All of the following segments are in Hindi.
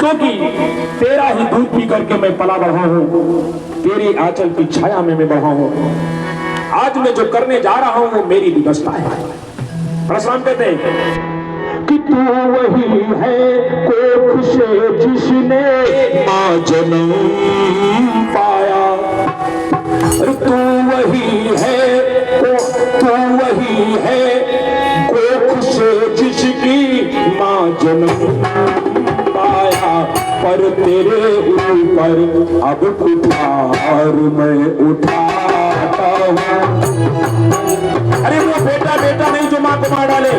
क्योंकि तेरा ही दूध पी करके मैं पला बढ़ा हूं, तेरी आंचल की छाया में मैं बढ़ा हूं। आज मैं जो करने जा रहा हूं वो मेरी व्यवस्था है। परशुराम कहते हैं कि तू वही है कोख से जिसने मां जन्म पाया, तू वही है, तू वही है कोख से जिसकी मां जन्म पाया, पर तेरे ऊपर अब कुठार मैं उठाता हूं। अरे वो बेटा बेटा नहीं जो मां को मार डाले,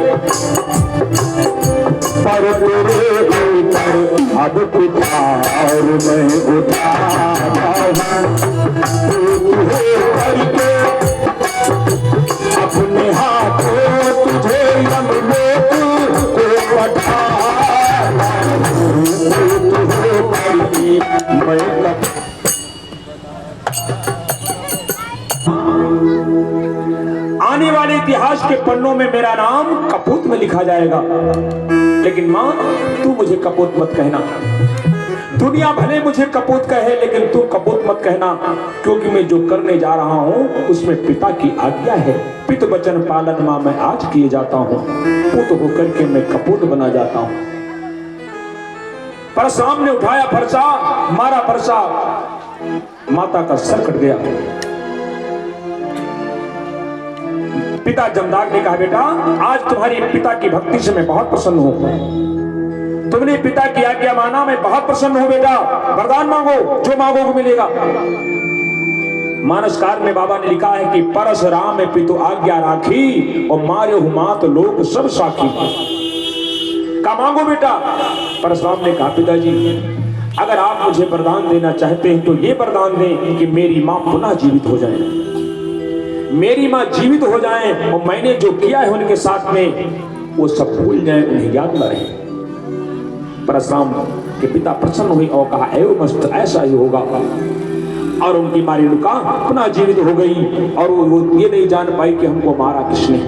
पर तेरे ऊपर अब कुठार मैं उठाता हूं। तुझे करके अपने हाथों तुझे यमलोक को पठाता हूं। तुझे करके मैं आने वाले इतिहास के पन्नों में मेरा नाम कपूत में लिखा जाएगा। लेकिन मां तू मुझे कपूत मत कहना, दुनिया भले मुझे कपूत कहे लेकिन तू कपूत मत कहना, क्योंकि मैं जो करने जा रहा हूं उसमें पिता की आज्ञा है। पित वचन पालन मां मैं आज किए जाता हूं, पुत होकर के मैं कपूत बना जाता हूं। परशुराम ने उठाया फरसा, मारा फरसा, माता का सर कट गया। पिता जमदाग ने कहा बेटा आज तुम्हारी पिता की भक्ति से मैं बहुत प्रसन्न हूं, तुमने पिता की आज्ञा माना, मैं बहुत प्रसन्न हूं बेटा, वरदान मांगो, जो मांगोगे मिलेगा। मानसकार में बाबा ने लिखा है कि परशुराम में पितु आज्ञा राखी और मारे मात लोग सब साखी। का मांगो बेटा। परशुराम ने कहा पिताजी अगर आप मुझे वरदान देना चाहते हैं तो ये वरदान दें कि मेरी मां पुनः जीवित हो जाए, मेरी मां जीवित हो जाए और मैंने जो किया है उनके साथ में वो सब भूल जाए, उन्हें याद न रहे। परशुराम के पिता प्रसन्न हुए और कहा एवं मस्त ऐसा ही होगा। और उनकी मां रेणुका पुनः जीवित हो गई और वो ये नहीं जान पाई कि हमको मारा किसने।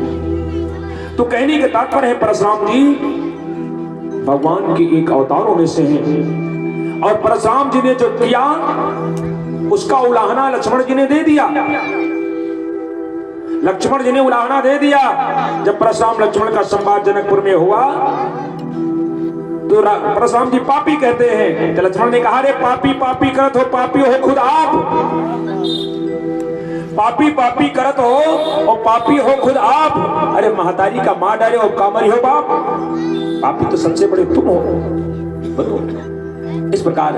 तो कहने के तात्पर्य है परशुराम जी भगवान के एक अवतारों में से हैं और परशुराम जी ने जो किया उसका उलाहना लक्ष्मण जी ने दे दिया। लक्ष्मण जी ने उलाहना दे दिया। जब परशुराम लक्ष्मण का संवाद जनकपुर में हुआ तो परशुराम जी पापी कहते हैं, तो लक्ष्मण ने कहा रे पापी पापी करत हो, पापी हो खुद आप, पापी पापी करत हो और पापी हो खुद आप। अरे महतारी का मार डाले और कामरी हो बाप, पापी तो सबसे बड़े तुम हो। इस प्रकार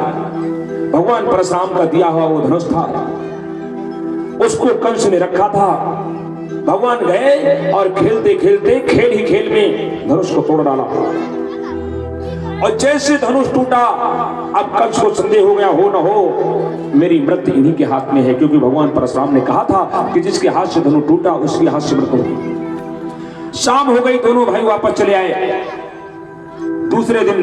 भगवान परशुराम का दिया हुआ वो धनुष था, उसको कंस ने रखा था। भगवान गए और खेलते खेलते खेल ही खेल में धनुष को तोड़ डाला और जैसे धनुष टूटा अब कंस को संदेह हो गया हो न हो मेरी मृत्यु इन्हीं के हाथ में है, क्योंकि भगवान परशुराम ने कहा था कि जिसके हाथ से धनुष टूटा उसके हाथ से मृत्यु होगी। शाम हो गई, दोनों भाई वापस चले आए। दूसरे दिन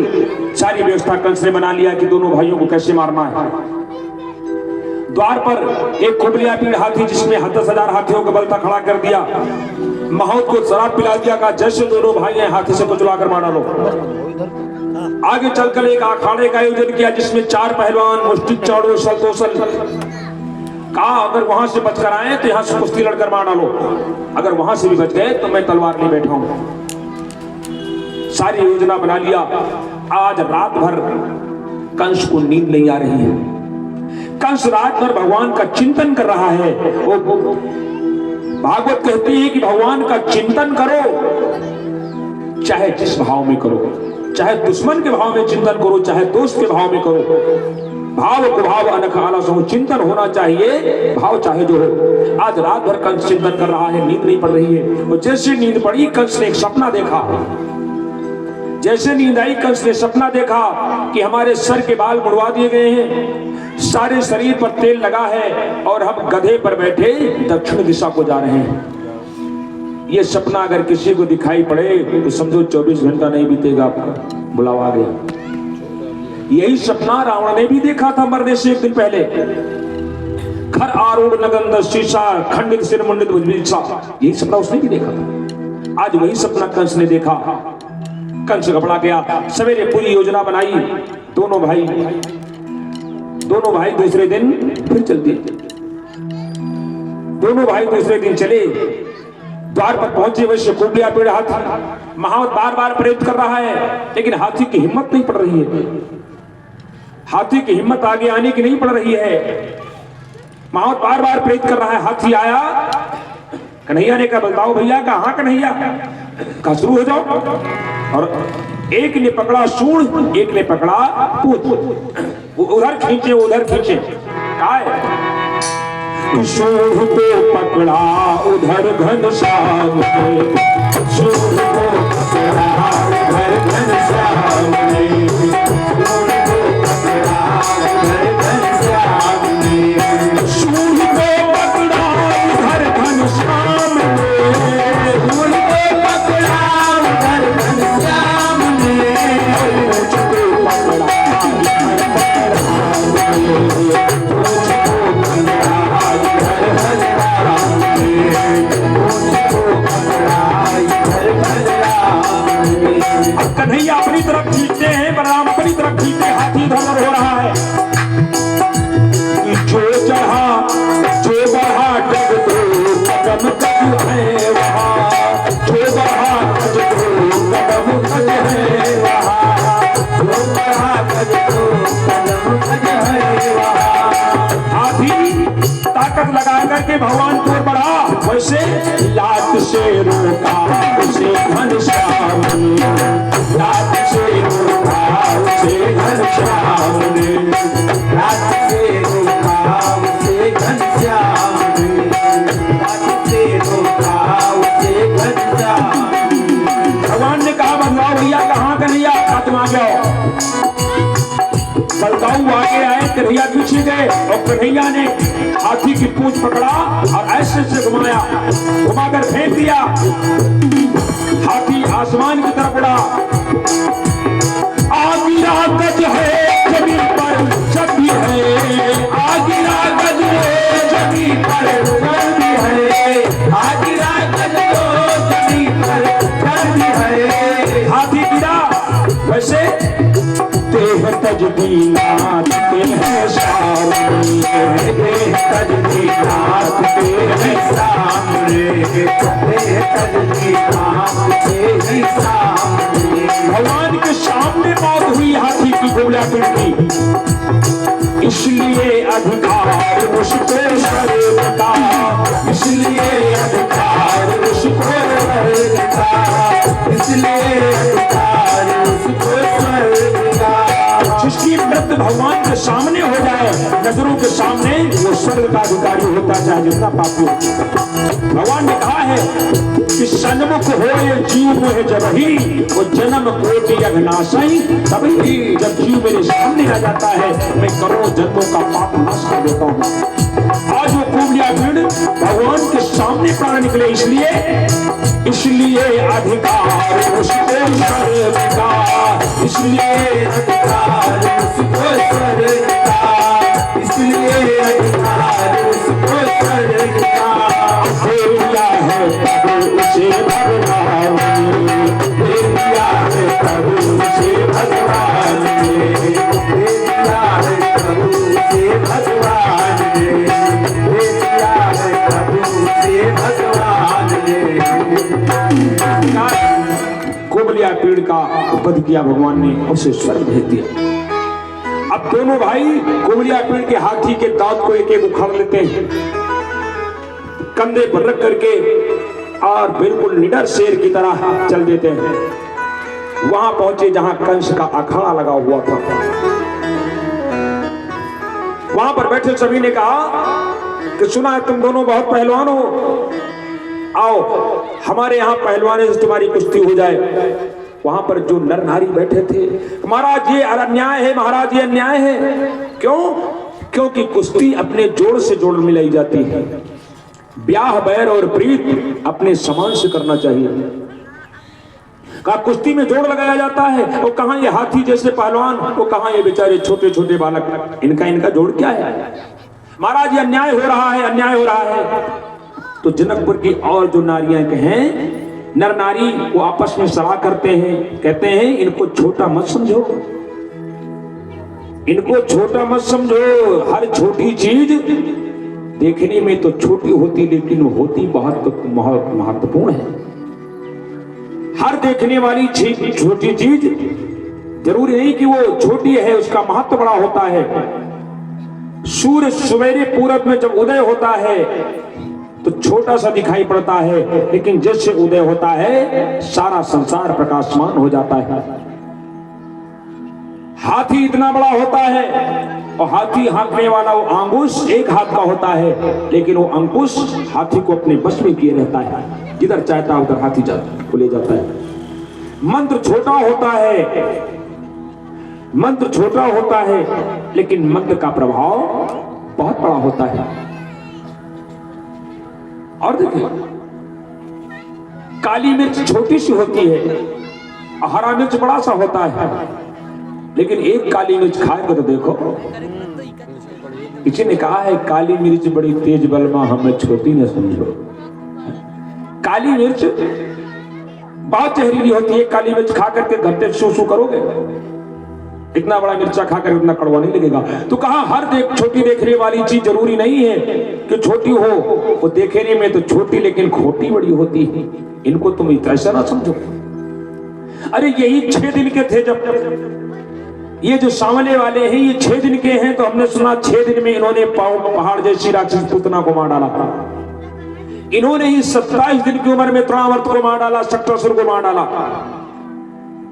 सारी व्यवस्था कंस ने बना लिया कि दोनों भाइयों को कैसे मारना है। द्वार पर एक कुबलिया पीड़ हाथी जिसमें 10,000 हाथियों का बल था खड़ा कर दिया। माहौत को शराब पिला दिया, कहा जैसे दोनों भाई हैं हाथी से कुचला कर मारा लो। आगे चलकर एक अखाड़े का आयोजन किया जिसमें 4 पहलवान मुष्टि चाड़ो सलतोसल, कहा अगर वहां से बचकर आए तो यहां से कुश्ती लड़कर मार डालो, अगर वहां से भी बच गए तो मैं तलवार नहीं बैठा हूं। सारी योजना बना लिया। आज रात भर कंस को नींद नहीं आ रही है। कंस रात भर भगवान का चिंतन कर रहा है। वो भागवत कहती है कि भगवान का चिंतन करो, चाहे जिस भाव में करो, चाहे दुश्मन के भाव में चिंतन करो, चाहे दोस्त के भाव में करो। भाव को भाव अनख आलस हो, चिंतन होना चाहिए, भाव चाहे जो हो। आज रात भर कंस चिंतन कर रहा है, नींद नहीं पड़ रही है। और जैसे नींद पड़ी कंस ने एक सपना देखा। जैसे नींद आई कंस ने सपना देखा कि हमारे सर के बाल मुड़वा दिए गए हैं, सारे शरीर पर तेल लगा है और हम गधे पर बैठे दक्षिण दिशा को जा रहे हैं। ये सपना अगर किसी को दिखाई पड़े तो समझो 24 घंटा नहीं बीतेगा, बुलावा आ गया। यही सपना रावण ने भी देखा था मरने से एक दिन पहले। खर आरूढ़ नगंध शीशा खंडित सिर मुंडित भुजबीसा, यही सपना उसने भी देखा था। आज वही सपना कंस ने देखा। कंस घबरा गया। सवेरे पूरी योजना बनाई, दोनों भाई दूसरे दिन फिर चल दिए। दोनों भाई दूसरे दिन चले, द्वार पर पहुंचे। वैश्य कुबलिया पेड़ हाथी महावत बार बार प्रेरित कर रहा है, लेकिन हाथी की हिम्मत नहीं पड़ रही है। हाथी की हिम्मत आगे आने की नहीं पड़ रही है। महावत बार बार प्रेरित कर रहा है। हाथी आया, कन्हैया ने कहा बताओ भैया, कहा कन्हैया, कहा शुरू हो जाओ। और एक ने पकड़ा सूंड, एक ने पकड़ा पूछ, उधर खींचे उधर खींचे। कहा है सूंड को पकड़ा उधर घनश्याम ने, सूंड को पकड़ा उधर घनश्याम ने, सूंड को पकड़ा उधर घनश्याम ने, सूंड को पकड़ा उधर घनश्याम ने, सूंड को पकड़ा उधर घनश्याम ने, मुझको पकड़ा कन्हैया अपनी तरफ खींचते हैं, बलराम अपनी तरफ खींचते, हाथी धमर हो रहा है। जो चढ़ा जो बढ़ा जग दो कदम कद है वहाँ, जो बढ़ा जग दो कदम कद है वहाँ, जो बढ़ा जग दो कदम कद है वहाँ। हाथी ताकत लगा करके भगवान की ओर बढ़ा, वैसे लात से रोका उसे घनश्याम ने, लात से रोका उसे घनश्याम ने, लात से रोका उसे घनश्याम ने, लात से रोका उसे घनश्याम। भगवान ने कहा बदलाव भैया, कहाँ कन्हैया, तुम आ जाओ। बलदाऊ आगे आए, कन्हैया पीछे गए, और कन्हैया ने हाथी की पूंछ पकड़ा और ऐसे से घुमाया, घुमाकर फेंक दिया। हाथी आसमान की तरफ उड़ा। आगिरा गज है जमीन पर जब भी है, आगिरा गज जमीन पर जब भी है, आगिरा गज जमीन पर जब भी है। हाथी गिरा, वैसे देह तजदीनात के हैं सामने, देह तजदीनात के हैं सामने, देह तजदीनात के हैं सामने। भगवान के सामने मौत हुई हाथी की, गोला की, इसलिए अधिकार उसको स्वर्ग का, इसलिए अधिकार उसको स्वर्ग का, इसलिए अधिकार उसको स्वर्ग का। जिसकी मृत्यु भगवान के सामने हो जाए, नजरों के सामने, वो स्वर्ग का अधिकारी होता चाहे जितना पापी हो। भगवान ने कहा है कि सन्मुख हो ये जीव मोह जबही, वो जन्म कोटि अघनाशई तभी। जब जीव मेरे सामने आ जाता है, मैं करोड़ों जन्मों का पाप नाश कर देता हूँ। आज वो कुबलिया पेड़ भगवान के सामने प्राण निकले, इसलिए अधिकार उसको स्वर्ग का, इसलिए अधिकार उसको स्वर्ग का, इसलिए अधिकार उसको स्वर्ग का। दिया है प्रभु से भगवान ने, दिया है प्रभु से भगवान ने, दिया है प्रभु से भगवान ने, दिया है प्रभु से भगवान ने। कुबलिया पेड़ का वध किया भगवान ने, उसे स्वर्ग भेज दिया। अब दोनों भाई कुबलिया पेड़ के हाथी के दांत को एक एक उखाड़ लेते हैं, कंधे पर रख करके, और बिल्कुल निडर शेर की तरह चल देते हैं। वहां पहुंचे जहां कंस का अखाड़ा लगा हुआ था। वहां पर बैठे सभी ने कहा कि सुना है तुम दोनों बहुत पहलवान हो, आओ हमारे यहाँ पहलवानी से तुम्हारी कुश्ती हो जाए। वहां पर जो नर नारी बैठे थे, महाराज ये अन्याय है, महाराज ये अन्याय है। क्यों? क्योंकि कुश्ती अपने जोड़ से जोड़ मिलाई जाती है, ब्याह बैर और प्रीत अपने समान से करना चाहिए। कहा कुश्ती में जोड़ लगाया जाता है, वो कहां ये हाथी जैसे पहलवान, वो कहां ये बेचारे छोटे छोटे बालक, इनका जोड़ क्या है? महाराज ये अन्याय हो रहा है, अन्याय हो रहा है। तो जनकपुर की और जो नारियां हैं, नर नारी, वो आपस में सलाह करते हैं, कहते हैं इनको छोटा मत समझो, इनको छोटा मत समझो। हर छोटी चीज देखने में तो छोटी होती लेकिन होती बहुत महत्वपूर्ण है। हर देखने वाली छोटी चीज जरूरी नहीं कि वो छोटी है, उसका महत्व बड़ा होता है। सूर्य सवेरे पूरब में जब उदय होता है तो छोटा सा दिखाई पड़ता है, लेकिन जैसे उदय होता है सारा संसार प्रकाशमान हो जाता है। हाथी इतना बड़ा होता है और हाथी हाँकने वाला वो अंकुश एक हाथ का होता है, लेकिन वो अंकुश हाथी को अपने बस में किए रहता है। जिधर चाहता है उधर हाथी को ले जाता है। मंत्र छोटा होता है, मंत्र छोटा होता है, लेकिन मंत्र का प्रभाव बहुत बड़ा होता है। और देखिए, काली मिर्च छोटी सी होती है और हरा मिर्च बड़ा सा होता है, लेकिन एक काली मिर्च खाएगा तो देखो, किसी ने कहा है काली मिर्च बड़ी तेज बलमा हमें छोटी न समझो। काली मिर्च बहुत जहरीली होती है। काली मिर्च खा करके घंटे सूसू करोगे, इतना बड़ा मिर्चा खाकर इतना कड़वा नहीं लगेगा। तो कहा हर छोटी देखने वाली चीज जरूरी नहीं है कि छोटी हो, वो देखने में तो छोटी लेकिन खोटी बड़ी होती है। इनको तुम ऐसा ना समझो। अरे यही 6 दिन के थे, जब ये जो सामने वाले हैं ये 6 दिन के हैं, तो हमने सुना 6 दिन में इन्होंने पहाड़ जैसी राक्षस पुतना को मार डाला था। इन्होंने ही 27 दिन की उम्र में त्रावर्त को मार डाला, शक्टासुर को मार डाला।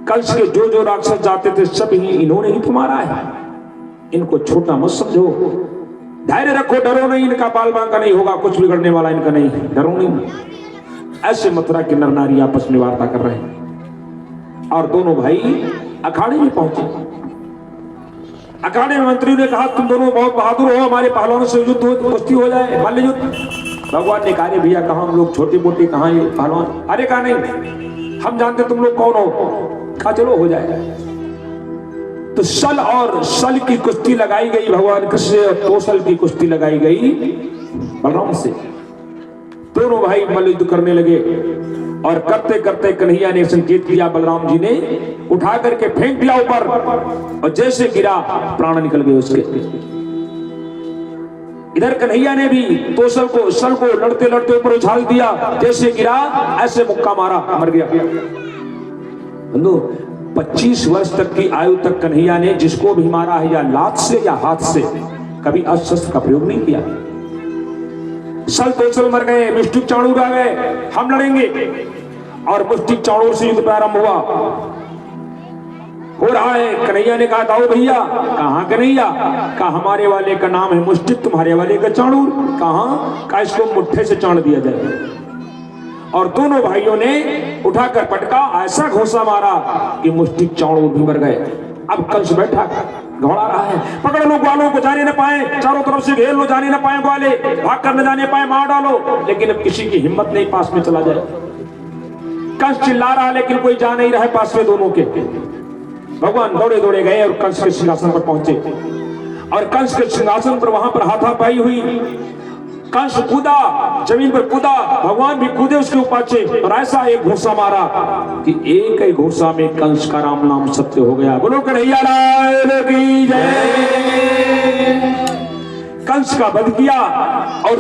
कंस के जो राक्षस जाते थे सब ही इन्होंने ही मारा है। इनको छोटा मत समझो, धैर्य रखो, डरो नहीं, इनका बाल बांका नहीं होगा, कुछ बिगड़ने वाला इनका नहीं, डरो नहीं। ऐसे मथुरा के नर नारी आपस में वार्ता कर रहे हैं और दोनों भाई अखाड़े में पहुंचे। अखाड़े में मंत्री ने कहा तुम दोनों बहुत बहादुर हो, हमारे पहलवानों से युद्ध हो, कुश्ती हो जाए, मल्ल युद्ध। भगवान ने कहा भैया कहा हम लोग छोटे मोटे कहा ये पहलवान। अरे कहा नहीं, हम जानते तुम लोग कौन हो। कहा चलो हो जाएगा। तो सल और सल की कुश्ती लगाई गई भगवान कृष्ण और तोसल की कुश्ती लगाई गई बलराम से। दोनों भाई मल्ल युद्ध करने लगे और करते करते कन्हैया ने संकेत किया, बलराम जी ने उठा करके फेंक दिया ऊपर और जैसे गिरा प्राण निकल गए उसके। इधर कन्हैया ने भी तोसल को सल को लड़ते लड़ते ऊपर उछाल दिया, जैसे गिरा ऐसे मुक्का मारा, मर गया। 25 वर्ष तक की आयु तक कन्हैया ने जिसको भी मारा है या लात से या हाथ से, कभी अस्त्र का प्रयोग नहीं किया। सल तोसल मर गए, मुष्टिक चाणूर आ गए, हम लड़ेंगे और मुष्टिक चाणूर से युद्ध प्रारंभ हुआ। हो रहा है, कन्हैया ने कहा दाऊ भैया। कहाँ कन्हैया? कहा हमारे वाले का नाम है मुष्टिक, तुम्हारे वाले का चाणूर। कहाँ? कहा इसको मुट्ठे से चाण दिया जाए। और दोनों भाइयों ने उठाकर पटका, ऐसा घोंसा मारा कि मुष्टिक चाणूर भी मर गए। अब कंस बैठा घोड़ा रहा है, पकड़ लो ग्वालों को, जाने न पाए, चारों तरफ से घेर लो, जाने न पाए ग्वाले, भाग कर न जाने पाए, मार डालो। लेकिन अब किसी की हिम्मत नहीं पास में चला जाए। कंस चिल्ला रहा लेकिन कोई जा नहीं रहा पास में दोनों के। भगवान दौड़े दौड़े गए और कंस के सिंहासन पर पहुंचे और कंस के सिंहासन पर वहां पर हाथापाई हुई। कंस कूदा, जमीन पर कूदा, भगवान भी कूदे उसके ऊपर और ऐसा एक घूसा मारा कि एक ही घूसा में कंस का राम नाम सत्य हो गया। बोलो कन्हैया लाल की जय। कंस का वध किया और